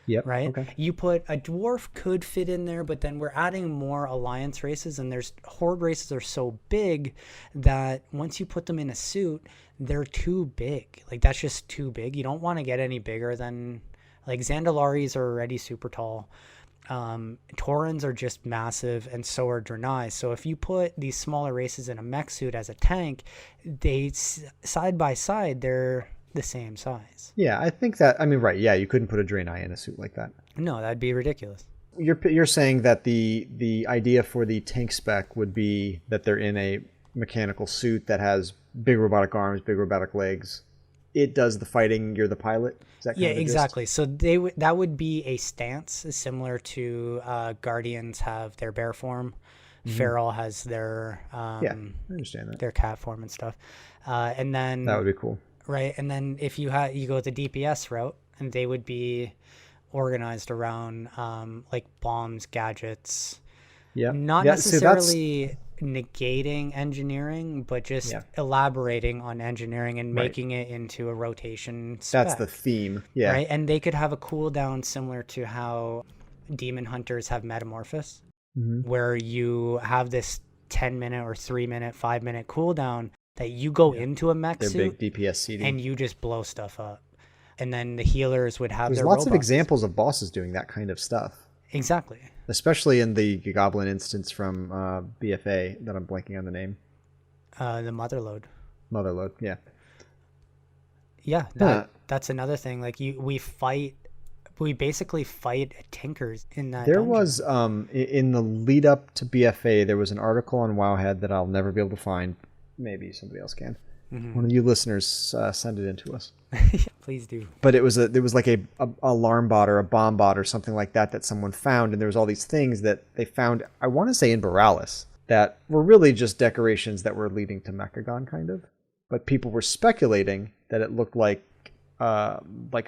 Yep. Right. Okay. You put a dwarf could fit in there, but then we're adding more alliance races, and there's horde races are so big that once you put them in a suit, they're too big. Like that's just too big. You don't want to get any bigger than, like, Zandalaris are already super tall. Taurens are just massive, and so are Draenei. So if you put these smaller races in a mech suit as a tank, they side by side, they're the same size. Yeah, I think that, right, yeah, you couldn't put a Draenei in a suit like that. No, that'd be ridiculous. You're saying that the idea for the tank spec would be that they're in a mechanical suit that has big robotic arms, big robotic legs. It does the fighting. You're the pilot. Is that kind of the gist? Exactly. So that would be a stance similar to Guardians have their bear form. Feral has their I understand that. their cat form and stuff. And then That would be cool. right. And then if you go the DPS route, and they would be organized around like bombs, gadgets. Yeah. Not Yeah, necessarily negating engineering, but just elaborating on engineering and making it into a rotation spec. That's the theme. Yeah. Right. And they could have a cooldown similar to how demon hunters have metamorphosis, where you have this 10-minute or 3-minute, 5-minute cooldown that you go into a mech Their suit big DPS seating. and you just blow stuff up. And then the healers would have There's their lots of robots. examples of bosses doing that kind of stuff. Exactly. Especially in the Goblin instance from BFA that I'm blanking on the name. The Motherload. Motherload, yeah. Yeah, that's another thing. Like we basically fight tinkers in that. There dungeon. was in the lead up to BFA, there was an article on Wowhead that I'll never be able to find. Maybe somebody else can. One of you listeners send it in to us. Please do. But there was like a alarm bot or a bomb bot or something like that someone found, and there was all these things that they found, I want to say in Borealis, that were really just decorations that were leading to Mechagon kind of. But people were speculating that it looked like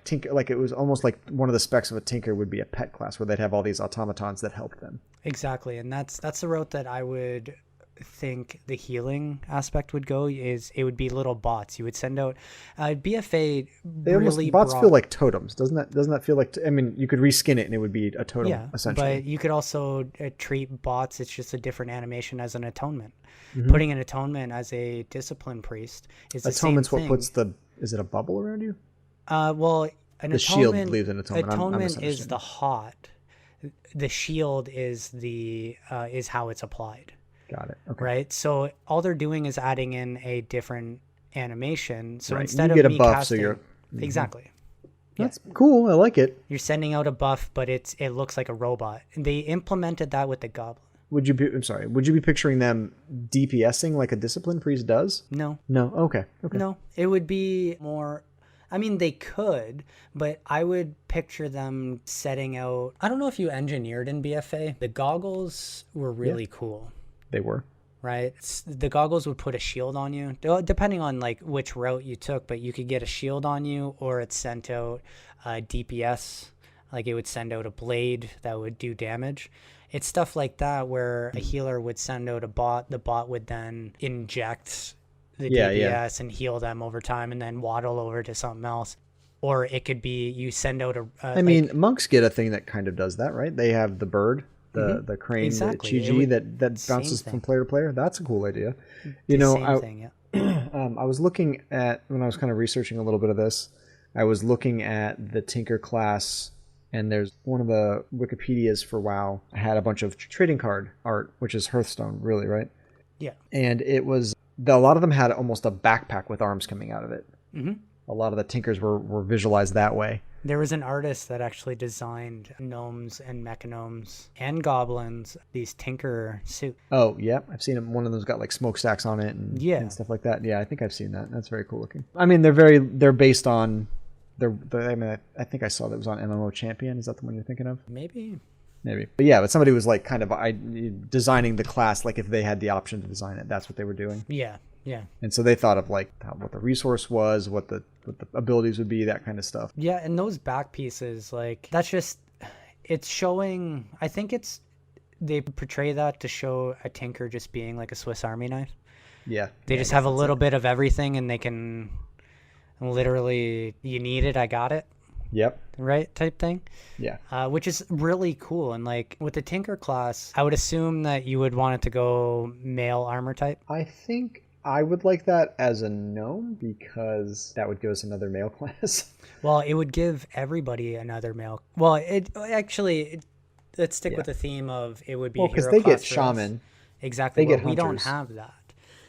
Tinker, like it was almost like one of the specs of a Tinker would be a pet class where they'd have all these automatons that help them. Exactly, and that's the route that I would think the healing aspect would go. Is it would be little bots you would send out. BFA really bots feel like totems, doesn't that feel like? I mean, you could reskin it and it would be a totem essentially. But you could also treat bots. It's just a different animation as an atonement. Putting an atonement as a discipline priest is the Atonement's same what thing. puts the. Is it a bubble around you? Well, The shield leaves an atonement. Atonement is the hot. The shield is is how it's applied. Got it. Okay. Right. So all they're doing is adding in a different animation. So Right. instead You of get a me buff, casting, so you're exactly. That's cool. I like it. You're sending out a buff, but it looks like a robot. And they implemented that with the goblin. Would you be picturing them DPSing like a discipline priest does? No. No. Okay. No. It would be more. I mean, they could, but I would picture them setting out. I don't know if you engineered in BFA. The goggles were really cool. They were. Right. The goggles would put a shield on you, depending on like which route you took, but you could get a shield on you, or it sent out DPS. Like it would send out a blade that would do damage. It's stuff like that where a healer would send out a bot. The bot would then inject the DPS and heal them over time, and then waddle over to something else. Or it could be you send out a. I mean, monks get a thing that kind of does that, right? They have the bird, the crane, Exactly. the Chi that bounces from player to player. That's a cool idea. You know, I was looking at, when I was kind of researching a little bit of this, I was looking at the Tinker class, and there's one of the Wikipedias for WoW had a bunch of trading card art, which is Hearthstone, really, right? Yeah. And it was, a lot of them had almost a backpack with arms coming out of it. Mm-hmm. A lot of the Tinkers were visualized that way. There was an artist that actually designed gnomes and mechagnomes and goblins, these Tinker suits. Oh, yeah. I've seen them. One of them's got like smokestacks on it and stuff like that. Yeah, I think I've seen that. That's very cool looking. I mean, they're based on, I think I saw that was on MMO Champion. Is that the one you're thinking of? Maybe. But yeah, but somebody was like kind of designing the class, like if they had the option to design it, that's what they were doing. Yeah. And so they thought of like what the resource was, what the abilities would be, that kind of stuff. Yeah, and those back pieces, like that's just, it's showing. I think they portray that to show a Tinker just being like a Swiss Army knife. Yeah, they just have a little bit of everything, and they can literally, you need it, I got it. Yep. Right, type thing. Yeah. Which is really cool. And like with the Tinker class, I would assume that you would want it to go male armor type. I think I would like that as a gnome because that would give us another male class. Well, it would give everybody another male. Well, let's stick with the theme of it would be a hero because they class get for shaman. us. Exactly. They get we don't hunters. have that.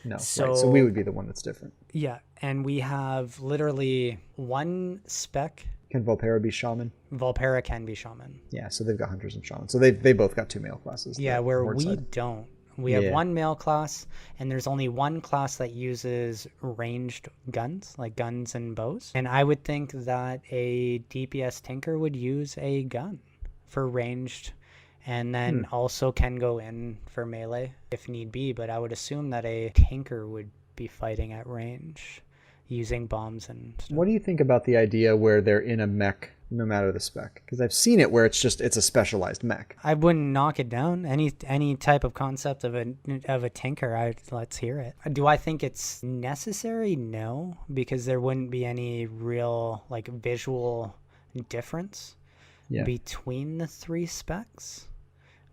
No. So, right. So we would be the one that's different. Yeah. And we have literally one spec. Can Volpera be shaman? Volpera can be shaman. Yeah, so they've got hunters and shamans. So they both got 2 male classes. Yeah, where we don't. We have Yeah. one male class, and there's only one class that uses ranged guns, like guns and bows. And I would think that a DPS Tinker would use a gun for ranged, and then also can go in for melee if need be. But I would assume that a Tinker would be fighting at range using bombs and stuff. What do you think about the idea where they're in a mech no matter the spec? Because I've seen it where it's a specialized mech. I wouldn't knock it down. Any type of concept of a Tinker, let's hear it. Do I think it's necessary? No, because there wouldn't be any real like visual difference between the three specs.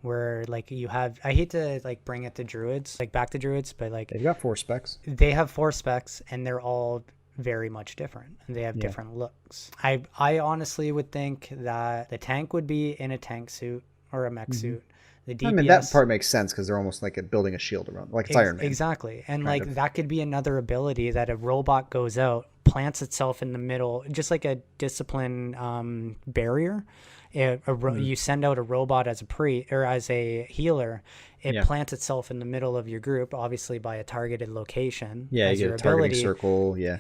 Where like you have, I hate to like bring it to druids, like back to druids, but like They've got 4 specs. they have 4 specs and they're all very much different, and they have different looks. I honestly would think that the tank would be in a tank suit or a mech suit. The DPS, I mean, that part makes sense because they're almost like building a shield around, like it's Iron Man. Exactly. And like that could be another ability that a robot goes out, plants itself in the middle, just like a discipline barrier. You send out a robot as as a healer. It plants itself in the middle of your group, obviously by a targeted location. Yeah, as you your get a targeting ability. circle. Yeah.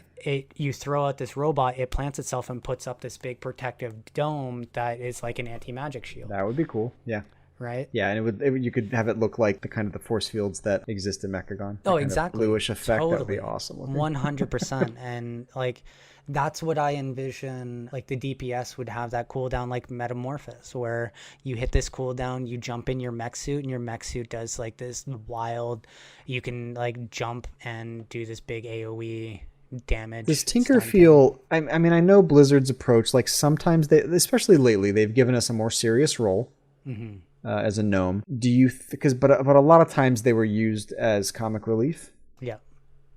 You throw out this robot, it plants itself and puts up this big protective dome that is like an anti-magic shield. That would be cool. Yeah. Right? Yeah, and you could have it look like the kind of the force fields that exist in Mechagon. Oh, exactly. Bluish effect. Totally. That would be awesome. 100%. And like that's what I envision. Like the DPS would have that cooldown like Metamorphosis, where you hit this cooldown, you jump in your mech suit, and your mech suit does like this wild, you can like jump and do this big AoE damage. Does Tinker feel, I mean, I know Blizzard's approach, like sometimes they, especially lately, they've given us a more serious role. As a gnome. Do you but a lot of times they were used as comic relief. Yeah.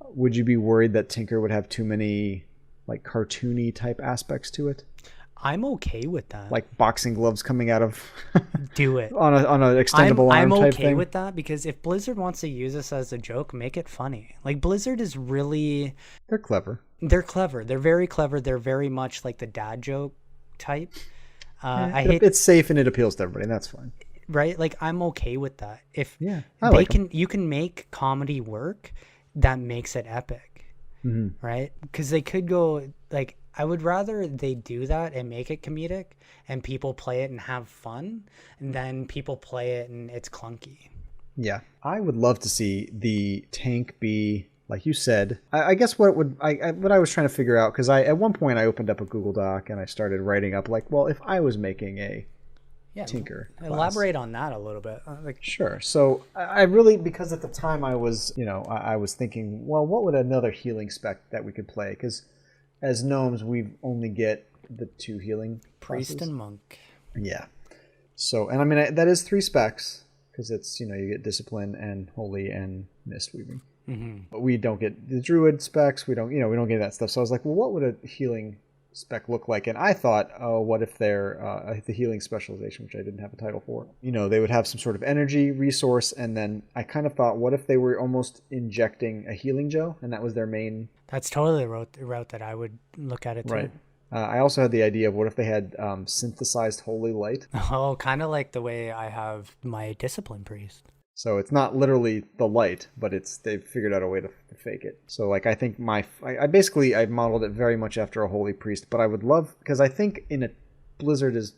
Would you be worried that Tinker would have too many like cartoony type aspects to it? I'm okay with that. Like boxing gloves coming out of do it on an extendable arm I'm type okay thing? with that, because if Blizzard wants to use this as a joke, make it funny. Like Blizzard is really, They're clever. they're clever. They're very clever. They're very much like the dad joke type. I hate It's safe and it appeals to everybody. And that's fine. right? Like I'm okay with that. If I like 'em. you can make comedy work that makes it epic, right? Because they could go like, I would rather they do that and make it comedic and people play it and have fun, and then people play it and it's clunky. Yeah, I would love to see the tank be like you said. I guess what I was trying to figure out, because at one point I opened up a Google Doc and I started writing up like, well, if I was making a Tinker class. Elaborate on that a little bit. Sure. So I really, because at the time I was, I was thinking, well, what would another healing spec that we could play? Because as gnomes, we only get the 2 healing Priest classes. and monk. Yeah. So, and I mean, that is 3 specs, because it's, you get discipline and holy and mist weaving. But we don't get the druid specs. We don't get that stuff. So I was like, well, what would a healing spec look like? And I thought, oh, what if they're the healing specialization, which I didn't have a title for, they would have some sort of energy resource. And then I kind of thought, what if they were almost injecting a healing gel, and that was their main. That's totally the route that I would look at it too. Right. I also had the idea of what if they had synthesized holy light. Oh, kind of like the way I have my discipline priest. So it's not literally the light, but they've figured out a way to fake it. So like I think I modeled it very much after a holy priest, but I would love, because I think Blizzard is,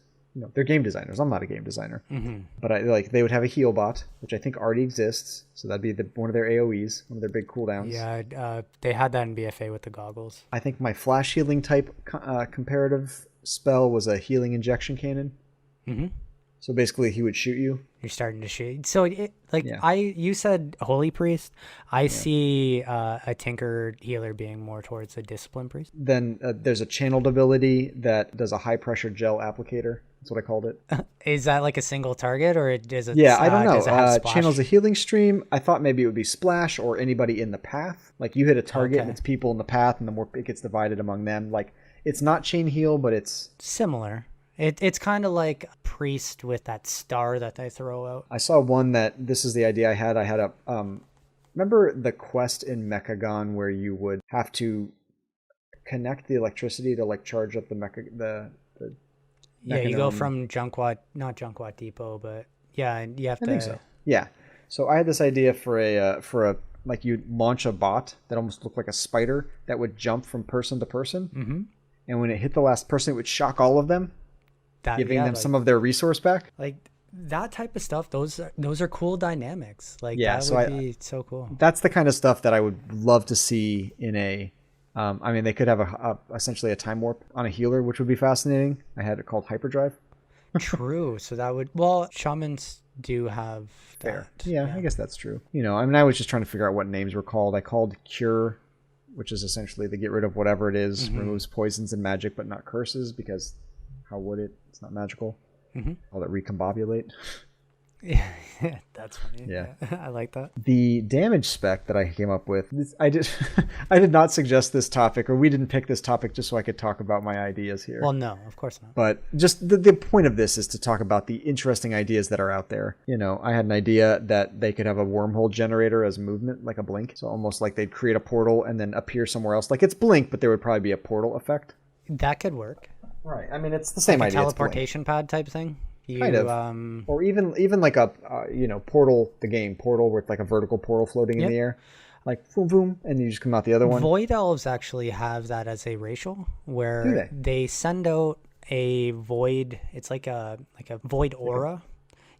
they're game designers. I'm not a game designer, but they would have a heal bot, which I think already exists. So that'd be one of their AOE's, one of their big cooldowns. Yeah, they had that in BFA with the goggles. I think my flash healing type comparative spell was a healing injection cannon. So basically, he would shoot you. You're starting to shoot. So, you said Holy Priest. I see a Tinker healer being more towards a Discipline Priest. Then there's a channeled ability that does a high-pressure gel applicator. That's what I called it. Is that like a single target, or does it? Yeah, I don't know. Does it have splash? Channels a healing stream. I thought maybe it would be splash or anybody in the path. Like you hit a target and it's people in the path, and the more it gets divided among them. Like it's not chain heal, but it's similar. It's kind of like priest with that star that they throw out. I saw one that this is the idea I had. I had a remember the quest in Mechagon where you would have to connect the electricity to like charge up the yeah, you go from not Junkwat Depot, but yeah, you have to. I think so. Yeah. So I had this idea for a like you launch a bot that almost looked like a spider that would jump from person to person, and when it hit the last person, it would shock all of them, giving them some of their resource back. Like that type of stuff. Those are cool dynamics. Like Yeah, that so would be so cool. That's the kind of stuff that I would love to see in a. I mean, they could have essentially a time warp on a healer, which would be fascinating. I had it called hyperdrive. True. So that would, well, shamans do have Fair. that. Yeah, I guess that's true. You know, I mean, I was just trying to figure out what names were called. I called Cure, which is essentially to get rid of whatever it is, removes poisons and magic, but not curses, because how would it? It's not magical. Called it Recombobulate. Yeah, that's funny. Yeah. I like that. The damage spec that I came up with, I did not suggest this topic, or we didn't pick this topic just so I could talk about my ideas here. Well, no, of course not. But just the point of this is to talk about the interesting ideas that are out there. You know, I had an idea that they could have a wormhole generator as movement, like a blink. So almost like they'd create a portal and then appear somewhere else. Like it's blink, but there would probably be a portal effect. That could work. Right. I mean, it's the same Like a idea. teleportation pad type thing. Kind of. Or even like a, Portal, the game, Portal, with like a vertical portal floating in the air. Like, boom, boom, and you just come out the other one. Void elves actually have that as a racial, where they send out a void. It's like a void aura.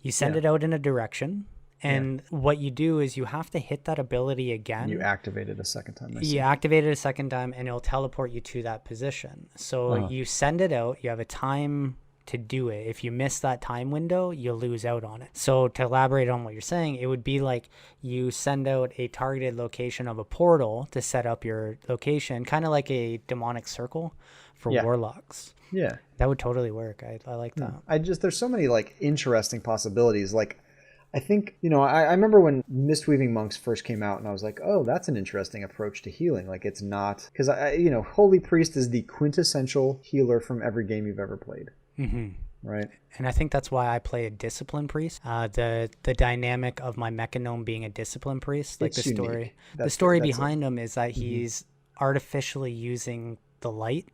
You send it out in a direction, and what you do is you have to hit that ability again. You activate it a second time. You activate it a second time, and it'll teleport you to that position. So you send it out. You have a time to do it. If you miss that time window, you'll lose out on it. So to elaborate on what you're saying, it would be like you send out a targeted location of a portal to set up your location, kind of like a demonic circle for warlocks. Yeah. That would totally work. I like that. There's so many like interesting possibilities. Like, I think, I remember when Mistweaving Monks first came out, and I was like, oh, that's an interesting approach to healing. Like, it's not, because Holy Priest is the quintessential healer from every game you've ever played. Right. And I think that's why I play a discipline priest. The dynamic of my mechanome being a discipline priest, like it's the story behind him is that he's artificially using the light.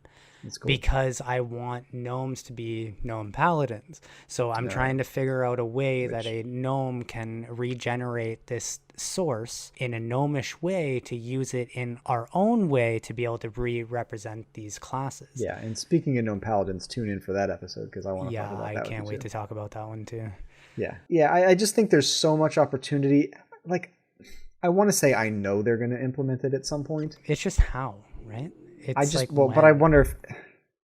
Cool. Because I want gnomes to be gnome paladins. So I'm trying to figure out a way that a gnome can regenerate this source in a gnomish way to use it in our own way to be able to represent these classes. Yeah, and speaking of gnome paladins, tune in for that episode because I want to talk about that. Yeah, I can't wait to talk about that one too. Yeah. Yeah, I just think there's so much opportunity. Like, I want to say I know they're going to implement it at some point. It's just how, right? But I wonder if,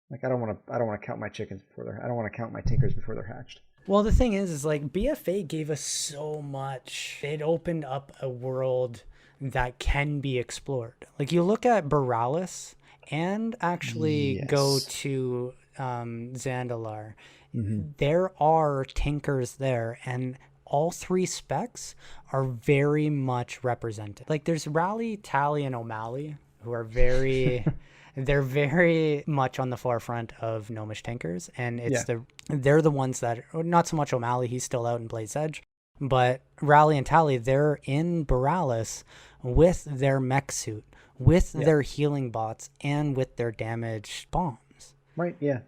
like, I don't want to count my chickens I don't want to count my tinkers before they're hatched. Well, the thing is like BFA gave us so much. It opened up a world that can be explored. Like you look at Borealis and actually go to Zandalar. There are tinkers there, and all three specs are very much represented. Like there's Rally, Tally, and O'Malley, who are very they're very much on the forefront of gnomish tinkers, and they're the ones that, not so much O'Malley, he's still out in Blade's Edge, but Rally and Tally, they're in Borealis with their mech suit, with their healing bots, and with their damage bombs. Right, yeah.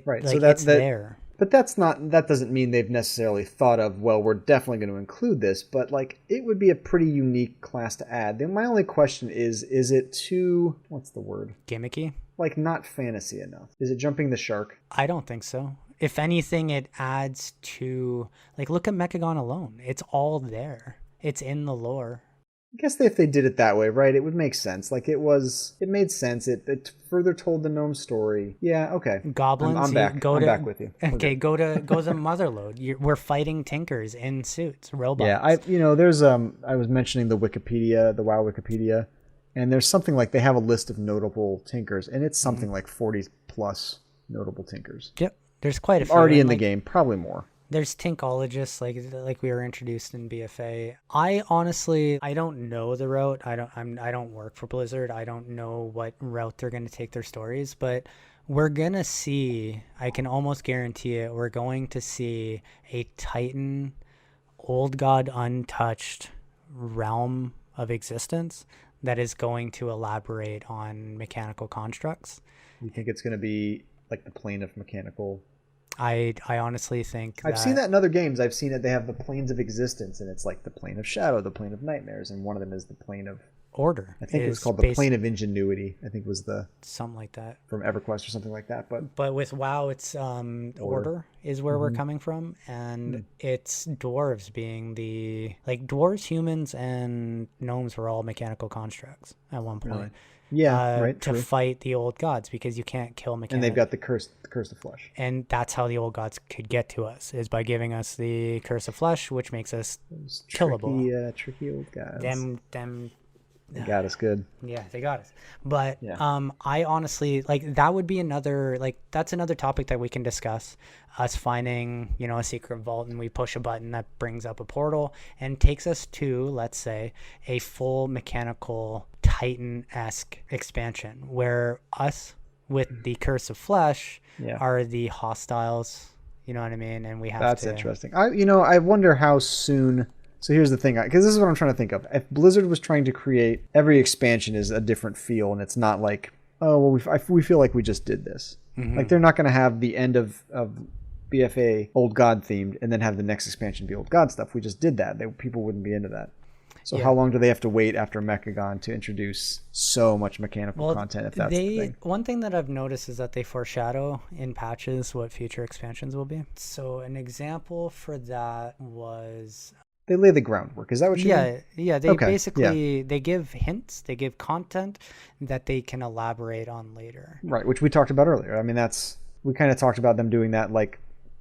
Right. So it's there. But that doesn't mean they've necessarily thought of, well, we're definitely going to include this, but like it would be a pretty unique class to add. Then my only question is it too, what's the word? Gimmicky? Like not fantasy enough. Is it jumping the shark? I don't think so. If anything, it adds to, like, look at Mechagon alone. It's all there. It's in the lore. I guess if they did it that way, right, it would make sense. Like it made sense. It further told the gnome story. Yeah, okay. Goblins. I'm back. I'm back with you. Okay, go to Motherlode. We're fighting tinkers in suits, robots. Yeah, there's I was mentioning the Wikipedia, the WoW Wikipedia, and there's something like they have a list of notable tinkers, and it's something like 40 plus notable tinkers. Yep, there's quite a few already in the game, probably more. There's tinkologists like we were introduced in BFA. I honestly don't know the route. I don't work for Blizzard. I don't know what route they're going to take their stories, but we're going to see, I can almost guarantee it, we're going to see a Titan, old god untouched realm of existence that is going to elaborate on mechanical constructs. You think it's going to be like the plane of mechanical I honestly think I've seen that in other games. I've seen it. They have the planes of existence, and it's like the plane of shadow, the plane of nightmares, and one of them is the plane of order. I think it was called the plane of ingenuity. I think was the something like that from EverQuest or something like that. But with WoW, it's order is where we're coming from, and it's dwarves being the dwarves, humans, and gnomes were all mechanical constructs at one point. Really? Yeah, right. To fight the old gods because you can't kill mechanics. And they've got the curse of flesh. And that's how the old gods could get to us, is by giving us the curse of flesh, which makes us killable. Tricky old guys. Them. They got us good. Yeah, they got us. But I honestly that would be another that's another topic that we can discuss. Us finding a secret vault, and we push a button that brings up a portal and takes us to, let's say, a full mechanical Titan-esque expansion where us with the curse of flesh are the hostiles. You know what I mean? And we have That's interesting. I wonder how soon. So here's the thing, because this is what I'm trying to think of. If Blizzard was trying to create every expansion is a different feel, and it's not like, oh, well, we feel like we just did this. Like they're not going to have the end of BFA Old God themed, and then have the next expansion be Old God stuff. We just did that. People wouldn't be into that. So how long do they have to wait after Mechagon to introduce so much mechanical content? If that's the thing. One thing that I've noticed is that they foreshadow in patches what future expansions will be. So an example for that was. They lay the groundwork. Is that what you mean? Yeah. They basically they give hints, they give content that they can elaborate on later. Right, which we talked about earlier. I mean, we kind of talked about them doing that,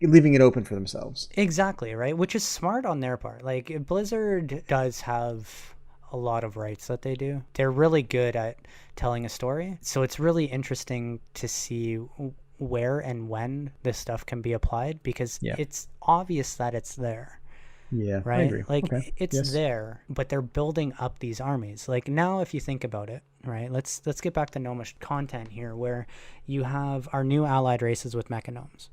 leaving it open for themselves. Exactly, right? Which is smart on their part. Blizzard does have a lot of rights that they do. They're really good at telling a story. So it's really interesting to see where and when this stuff can be applied, because it's obvious that it's there. Yeah, right. I agree. It's there, but they're building up these armies. Now, if you think about it, right? Let's get back to Gnomish content here, where you have our new allied races with mechagnomes.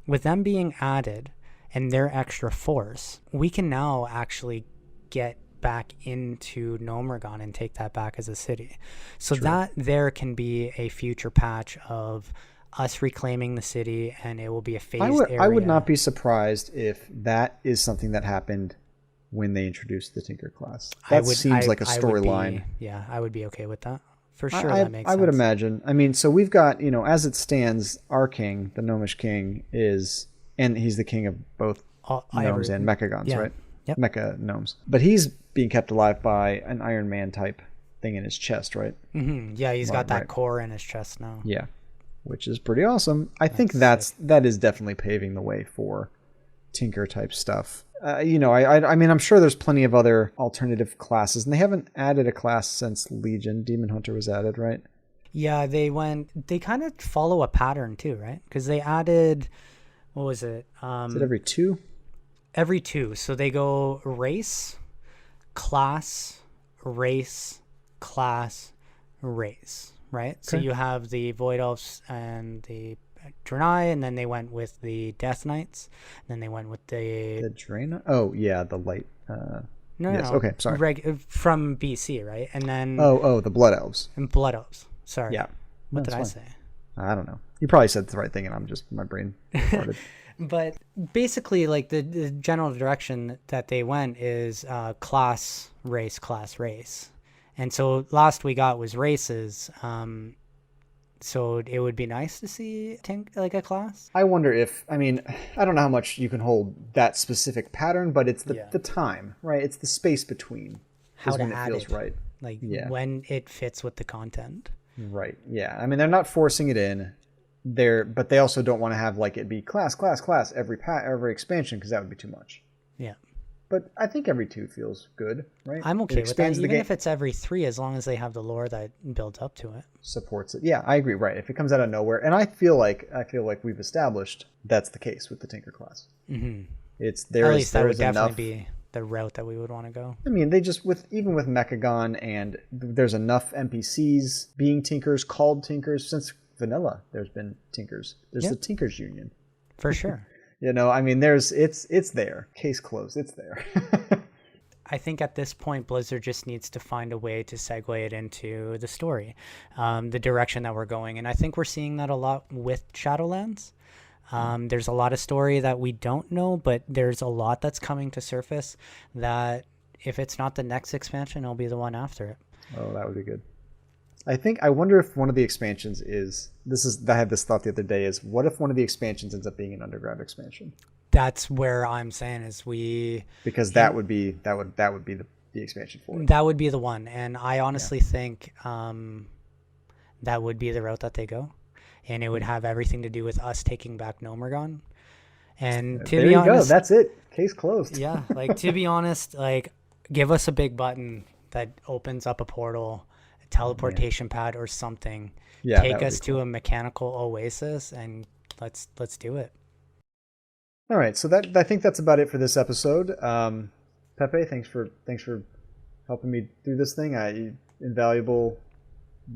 With them being added and their extra force, we can now actually get back into Gnomeregan and take that back as a city. So that there can be a future patch of us reclaiming the city, and it will be a phased area. I would not be surprised if that is something that happened when they introduced the Tinker class. That seems like a storyline. Yeah, I would be okay with that. For sure, that makes sense. I would imagine. I mean, so we've got, as it stands, our king, the Gnomish king, and he's the king of both gnomes and mechagons, right? Yep. Mecha gnomes. But he's being kept alive by an Iron Man type thing in his chest, right? Mm-hmm. Yeah, he's got that core in his chest now. Yeah. Which is pretty awesome. I think that is definitely paving the way for Tinker type stuff. I mean, I'm sure there's plenty of other alternative classes, and they haven't added a class since Legion. Demon Hunter was added, right? Yeah, they kind of follow a pattern too, right? Because they added, what was it? Is it every 2? Every 2. So they go race, class, race, class, race. Right, okay. So you have the Void Elves and the Draenei, and then they went with the Death Knights, and then they went with the Draenei. Oh yeah, the light. No. Okay, sorry. From BC, right? And then the Blood Elves. And Blood Elves. Sorry. Yeah. What did I say? I don't know. You probably said the right thing, and I'm just my brain farted. But basically, the general direction that they went is class, race, class, race. And so last we got was races. So it would be nice to see a class. I wonder if, I don't know how much you can hold that specific pattern, but it's the time, right? It's the space between. How to when add it feels it. Right. When it fits with the content. Right. Yeah. I mean, they're not forcing it in. But they also don't want to have it be class every expansion, because that would be too much. Yeah. But I think every 2 feels good, right? I'm okay with that, even if it's every 3, as long as they have the lore that builds up to it. Supports it. Yeah, I agree. Right. If it comes out of nowhere, and I feel like we've established that's the case with the Tinker class. Mm-hmm. At least that would definitely be the route that we would want to go. I mean, they just even with Mechagon, and there's enough NPCs being Tinkers, called Tinkers since vanilla. There's been Tinkers. There's the Tinkers Union. For sure. It's there. Case closed. It's there. I think at this point, Blizzard just needs to find a way to segue it into the story, the direction that we're going. And I think we're seeing that a lot with Shadowlands. There's a lot of story that we don't know, but there's a lot that's coming to surface that if it's not the next expansion, it'll be the one after it. Oh, that would be good. I wonder if one of the expansions I had this thought the other day, is what if one of the expansions ends up being an underground expansion? That's where I'm saying is because that would be the expansion for it. That would be the one. And I honestly think that would be the route that they go. And it would have everything to do with us taking back Gnomeregan. And to be honest, go. That's it. Case closed. Yeah, like to be honest, like give us a big button that opens up a portal, a teleportation pad or something. Yeah, take us to a mechanical oasis and let's do it. All right, so I think that's about it for this episode. Pepe, thanks for helping me through this thing. Invaluable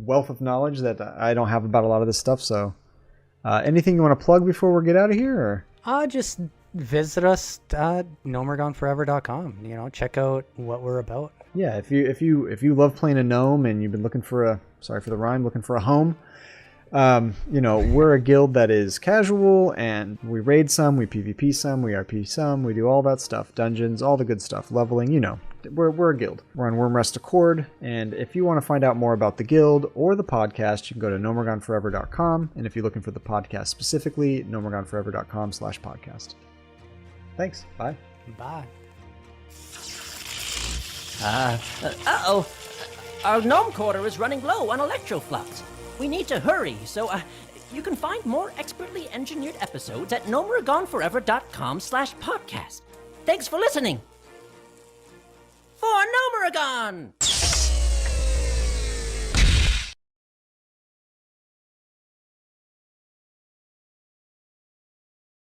wealth of knowledge that I don't have about a lot of this stuff. So, anything you want to plug before we get out of here? Or? Just visit us at gnomereganforever.com. Check out what we're about. Yeah, if you love playing a gnome and you've been looking for looking for a home. We're a guild that is casual, and we raid some, we PvP some, we RP some, we do all that stuff, dungeons, all the good stuff, leveling, we're a guild. We're on Wormrest Accord, and if you want to find out more about the guild or the podcast, you can go to gnomereganforever.com, and if you're looking for the podcast specifically, gnomereganforever.com/podcast. Thanks. Bye. Bye. Uh-oh. Our gnome quarter is running low on electroflux. We need to hurry, so you can find more expertly engineered episodes at gnomereganforever.com/podcast. Thanks for listening. For Gnomeregan!